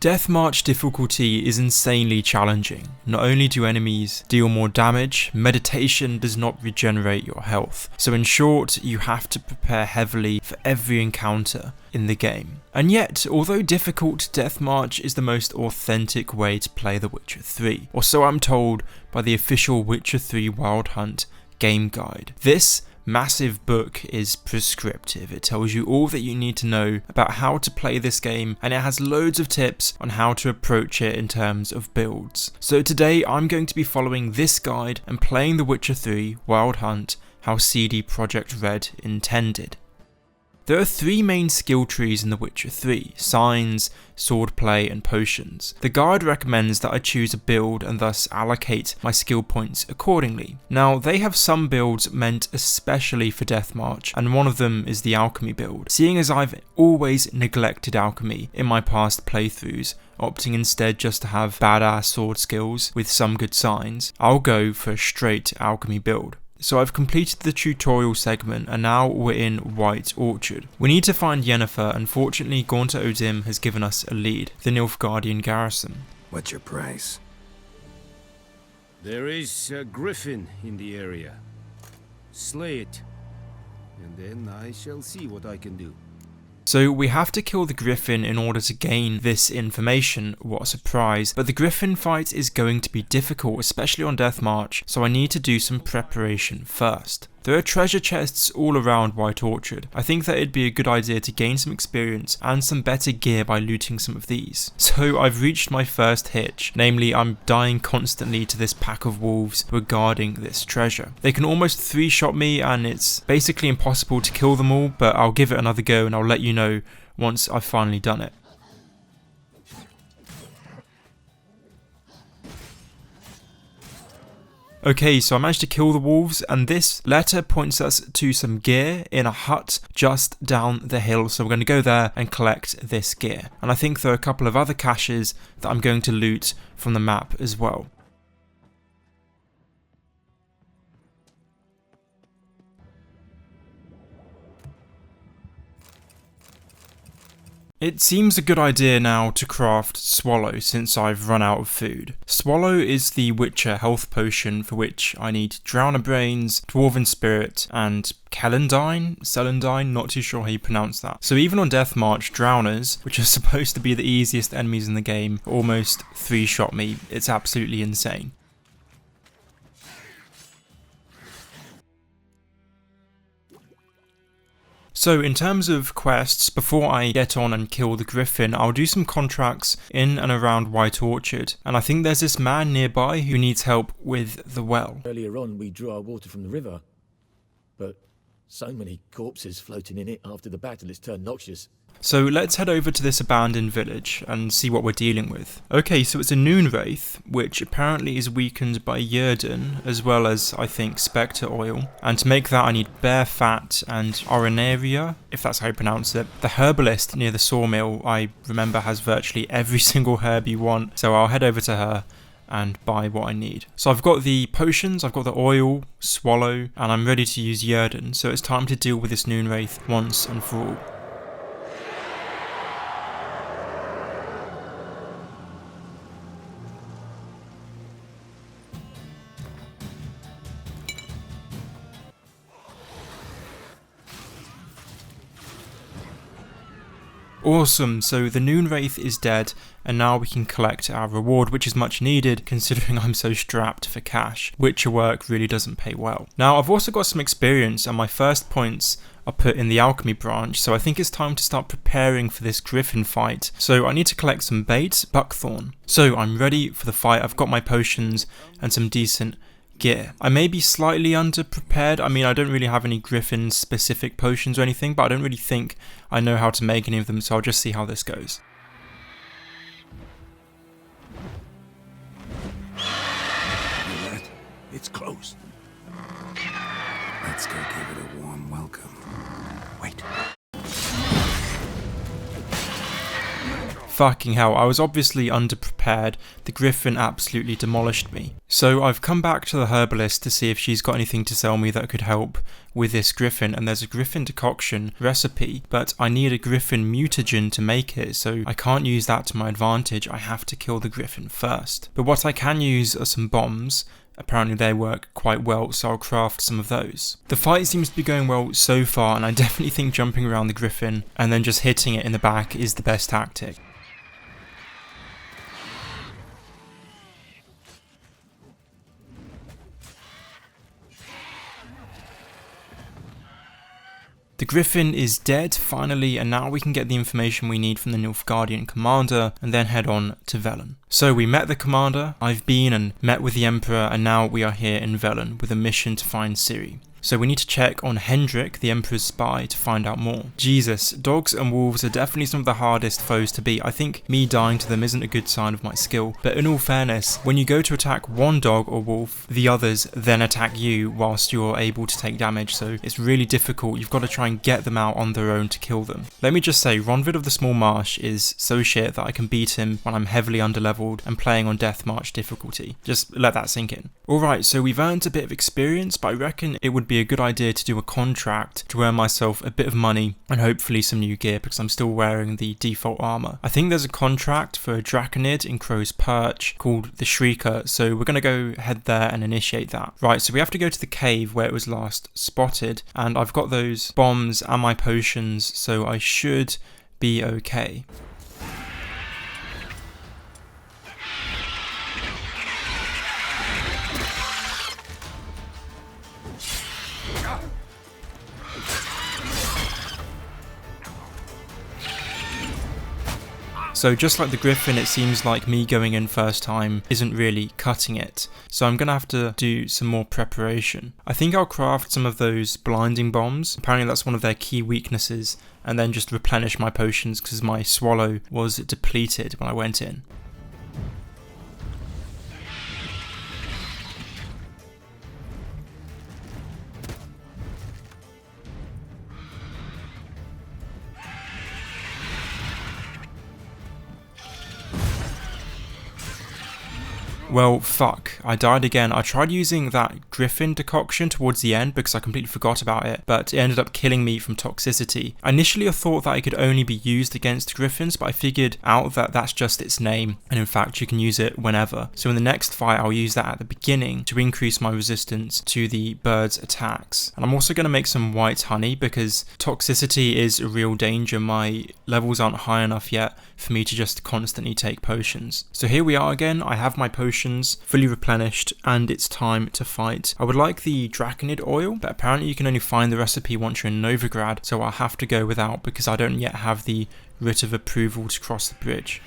Deathmarch difficulty is insanely challenging. Not only do enemies deal more damage, meditation does not regenerate your health. So in short, you have to prepare heavily for every encounter in the game. And yet, although difficult, Deathmarch is the most authentic way to play The Witcher 3, or so I'm told by the official Witcher 3 Wild Hunt game guide. This massive book is prescriptive. It tells you all that you need to know about how to play this game, and it has loads of tips on how to approach it in terms of builds. So today I'm going to be following this guide and playing The Witcher 3 Wild Hunt how CD Projekt Red intended. There are three main skill trees in The Witcher 3, signs, swordplay and potions. The guide recommends that I choose a build and thus allocate my skill points accordingly. Now they have some builds meant especially for Deathmarch, and one of them is the alchemy build. Seeing as I've always neglected alchemy in my past playthroughs, opting instead just to have badass sword skills with some good signs, I'll go for a straight alchemy build. So I've completed the tutorial segment and now we're in White Orchard. We need to find Yennefer, and fortunately Gaunter O'Dim has given us a lead, the NILFGAARDIAN garrison. What's your price? There is a griffin in the area. Slay it, and then I shall see what I can do. So we have to kill the griffin in order to gain this information. What a surprise. But the griffin fight is going to be difficult, especially on Deathmarch, so I need to do some preparation first. There are treasure chests all around White Orchard. I think that it'd be a good idea to gain some experience and some better gear by looting some of these. So I've reached my first hitch, namely I'm dying constantly to this pack of wolves who are guarding this treasure. They can almost 3-shot me and it's basically impossible to kill them all, but I'll give it another go and I'll let you know once I've finally done it. Okay, so I managed to kill the wolves, and this letter points us to some gear in a hut just down the hill, so we're going to go there and collect this gear. And I think there are a couple of other caches that I'm going to loot from the map as well. It seems a good idea now to craft Swallow since I've run out of food. Swallow is the Witcher health potion for which I need Drowner Brains, Dwarven Spirit and Celandine, not too sure how you pronounce that. So even on Deathmarch, Drowners, which are supposed to be the easiest enemies in the game, almost 3-shot me. It's absolutely insane. So in terms of quests, before I get on and kill the griffin, I'll do some contracts in and around White Orchard. And I think there's this man nearby who needs help with the well. Earlier on we drew our water from the river, but so many corpses floating in it after the battle it's turned noxious. So let's head over to this abandoned village and see what we're dealing with. Okay, so it's a Noon Wraith, which apparently is weakened by Yrden, as well as, I think, Spectre Oil. And to make that I need Bear Fat and Orinaria, if that's how you pronounce it. The herbalist near the sawmill, I remember, has virtually every single herb you want, so I'll head over to her and buy what I need. So I've got the potions, I've got the oil, Swallow, and I'm ready to use Yrden, so it's time to deal with this Noon Wraith once and for all. Awesome, so the Noon Wraith is dead, and now we can collect our reward, which is much needed considering I'm so strapped for cash. Witcher work really doesn't pay well. Now I've also got some experience, and my first points are put in the alchemy branch, so I think it's time to start preparing for this griffin fight. So I need to collect some bait, buckthorn. So I'm ready for the fight. I've got my potions and some decent gear. I may be slightly underprepared. I mean, I don't really have any griffin specific potions or anything, but I don't really think I know how to make any of them, so I'll just see how this goes. It's close. Let's go give it a warm welcome. Wait. Fucking hell, I was obviously underprepared. The griffin absolutely demolished me. So I've come back to the herbalist to see if she's got anything to sell me that could help with this griffin, and there's a griffin decoction recipe, but I need a griffin mutagen to make it, so I can't use that to my advantage. I have to kill the griffin first. But what I can use are some bombs. Apparently they work quite well, so I'll craft some of those. The fight seems to be going well so far, and I definitely think jumping around the griffin and then just hitting it in the back is the best tactic. The griffin is dead finally, and now we can get the information we need from the NILFGAARDIAN commander and then head on to Velen. So we met the commander, I've been and met with the emperor, and now we are here in Velen with a mission to find Ciri. So we need to check on Hendrik, the Emperor's spy, to find out more. Jesus, dogs and wolves are definitely some of the hardest foes to beat. I think me dying to them isn't a good sign of my skill. But in all fairness, when you go to attack one dog or wolf, the others then attack you whilst you're able to take damage. So it's really difficult. You've got to try and get them out on their own to kill them. Let me just say, Ronvid of the Small Marsh is so shit that I can beat him when I'm heavily underleveled and playing on Death March difficulty. Just let that sink in. Alright, so we've earned a bit of experience, but I reckon it would be a good idea to do a contract to earn myself a bit of money and hopefully some new gear, because I'm still wearing the default armor. I think there's a contract for a Draconid in Crow's Perch called the Shrieker, so we're going to go head there and initiate that. Right, so we have to go to the cave where it was last spotted, and I've got those bombs and my potions, so I should be okay. So just like the griffin, it seems like me going in first time isn't really cutting it. So I'm going to have to do some more preparation. I think I'll craft some of those blinding bombs. Apparently that's one of their key weaknesses. And then just replenish my potions because my swallow was depleted when I went in. Well, fuck, I died again. I tried using that griffin decoction towards the end because I completely forgot about it, but it ended up killing me from toxicity. Initially I thought that it could only be used against griffins, but I figured out that that's just its name, and in fact you can use it whenever. So in the next fight I'll use that at the beginning to increase my resistance to the bird's attacks. And I'm also going to make some white honey because toxicity is a real danger. My levels aren't high enough yet for me to just constantly take potions. So here we are again. I have my potions fully replenished and it's time to fight. I would like the Draconid oil, but apparently you can only find the recipe once you're in Novigrad, so I'll have to go without because I don't yet have the writ of approval to cross the bridge.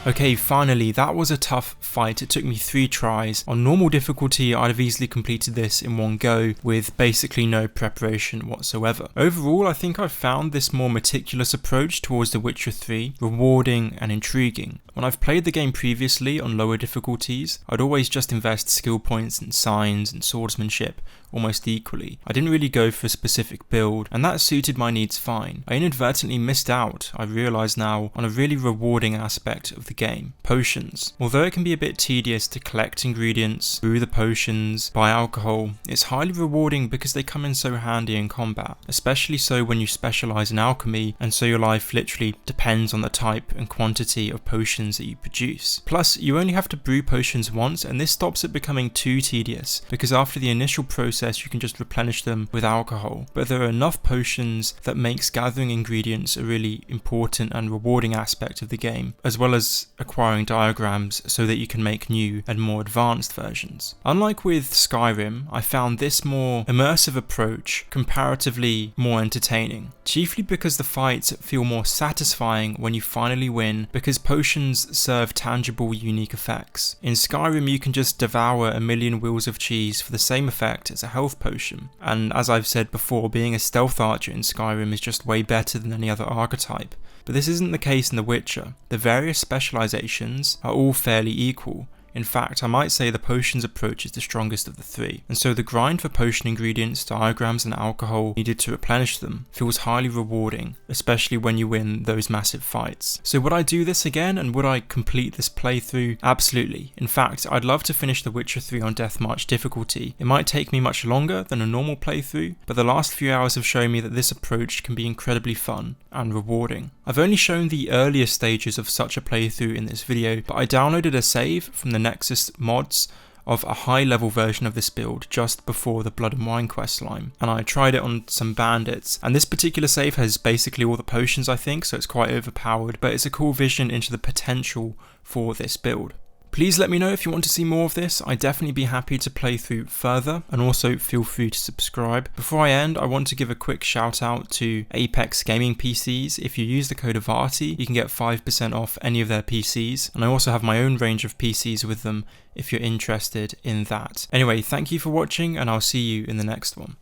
Okay, finally, that was a tough fight. It took me 3 tries. On normal difficulty, I'd have easily completed this in one go with basically no preparation whatsoever. Overall, I think I've found this more meticulous approach towards The Witcher 3 rewarding and intriguing. When I've played the game previously on lower difficulties, I'd always just invest skill points in signs and swordsmanship almost equally. I didn't really go for a specific build, and that suited my needs fine. I inadvertently missed out, I realise now, on a really rewarding aspect of the the game, potions. Although it can be a bit tedious to collect ingredients, brew the potions, buy alcohol, it's highly rewarding because they come in so handy in combat, especially so when you specialise in alchemy and so your life literally depends on the type and quantity of potions that you produce. Plus, you only have to brew potions once, and this stops it becoming too tedious because after the initial process you can just replenish them with alcohol. But there are enough potions that makes gathering ingredients a really important and rewarding aspect of the game, as well as acquiring diagrams so that you can make new and more advanced versions. Unlike with Skyrim, I found this more immersive approach comparatively more entertaining, chiefly because the fights feel more satisfying when you finally win because potions serve tangible, unique effects. In Skyrim you can just devour a million wheels of cheese for the same effect as a health potion, and as I've said before, being a stealth archer in Skyrim is just way better than any other archetype. But this isn't the case in The Witcher. The various specializations are all fairly equal. In fact, I might say the potions approach is the strongest of the three, and so the grind for potion ingredients, diagrams and alcohol needed to replenish them feels highly rewarding, especially when you win those massive fights. So would I do this again, and would I complete this playthrough? Absolutely. In fact, I'd love to finish The Witcher 3 on Death March difficulty. It might take me much longer than a normal playthrough, but the last few hours have shown me that this approach can be incredibly fun and rewarding. I've only shown the earlier stages of such a playthrough in this video, but I downloaded a save from the Nexus mods of a high level version of this build just before the Blood and Wine questline, and I tried it on some bandits, and this particular save has basically all the potions I think, so it's quite overpowered, but it's a cool vision into the potential for this build. Please let me know if you want to see more of this. I'd definitely be happy to play through further, and also feel free to subscribe. Before I end, I want to give a quick shout out to Apex Gaming PCs. If you use the code Avarti, you can get 5% off any of their PCs, and I also have my own range of PCs with them if you're interested in that. Anyway, thank you for watching, and I'll see you in the next one.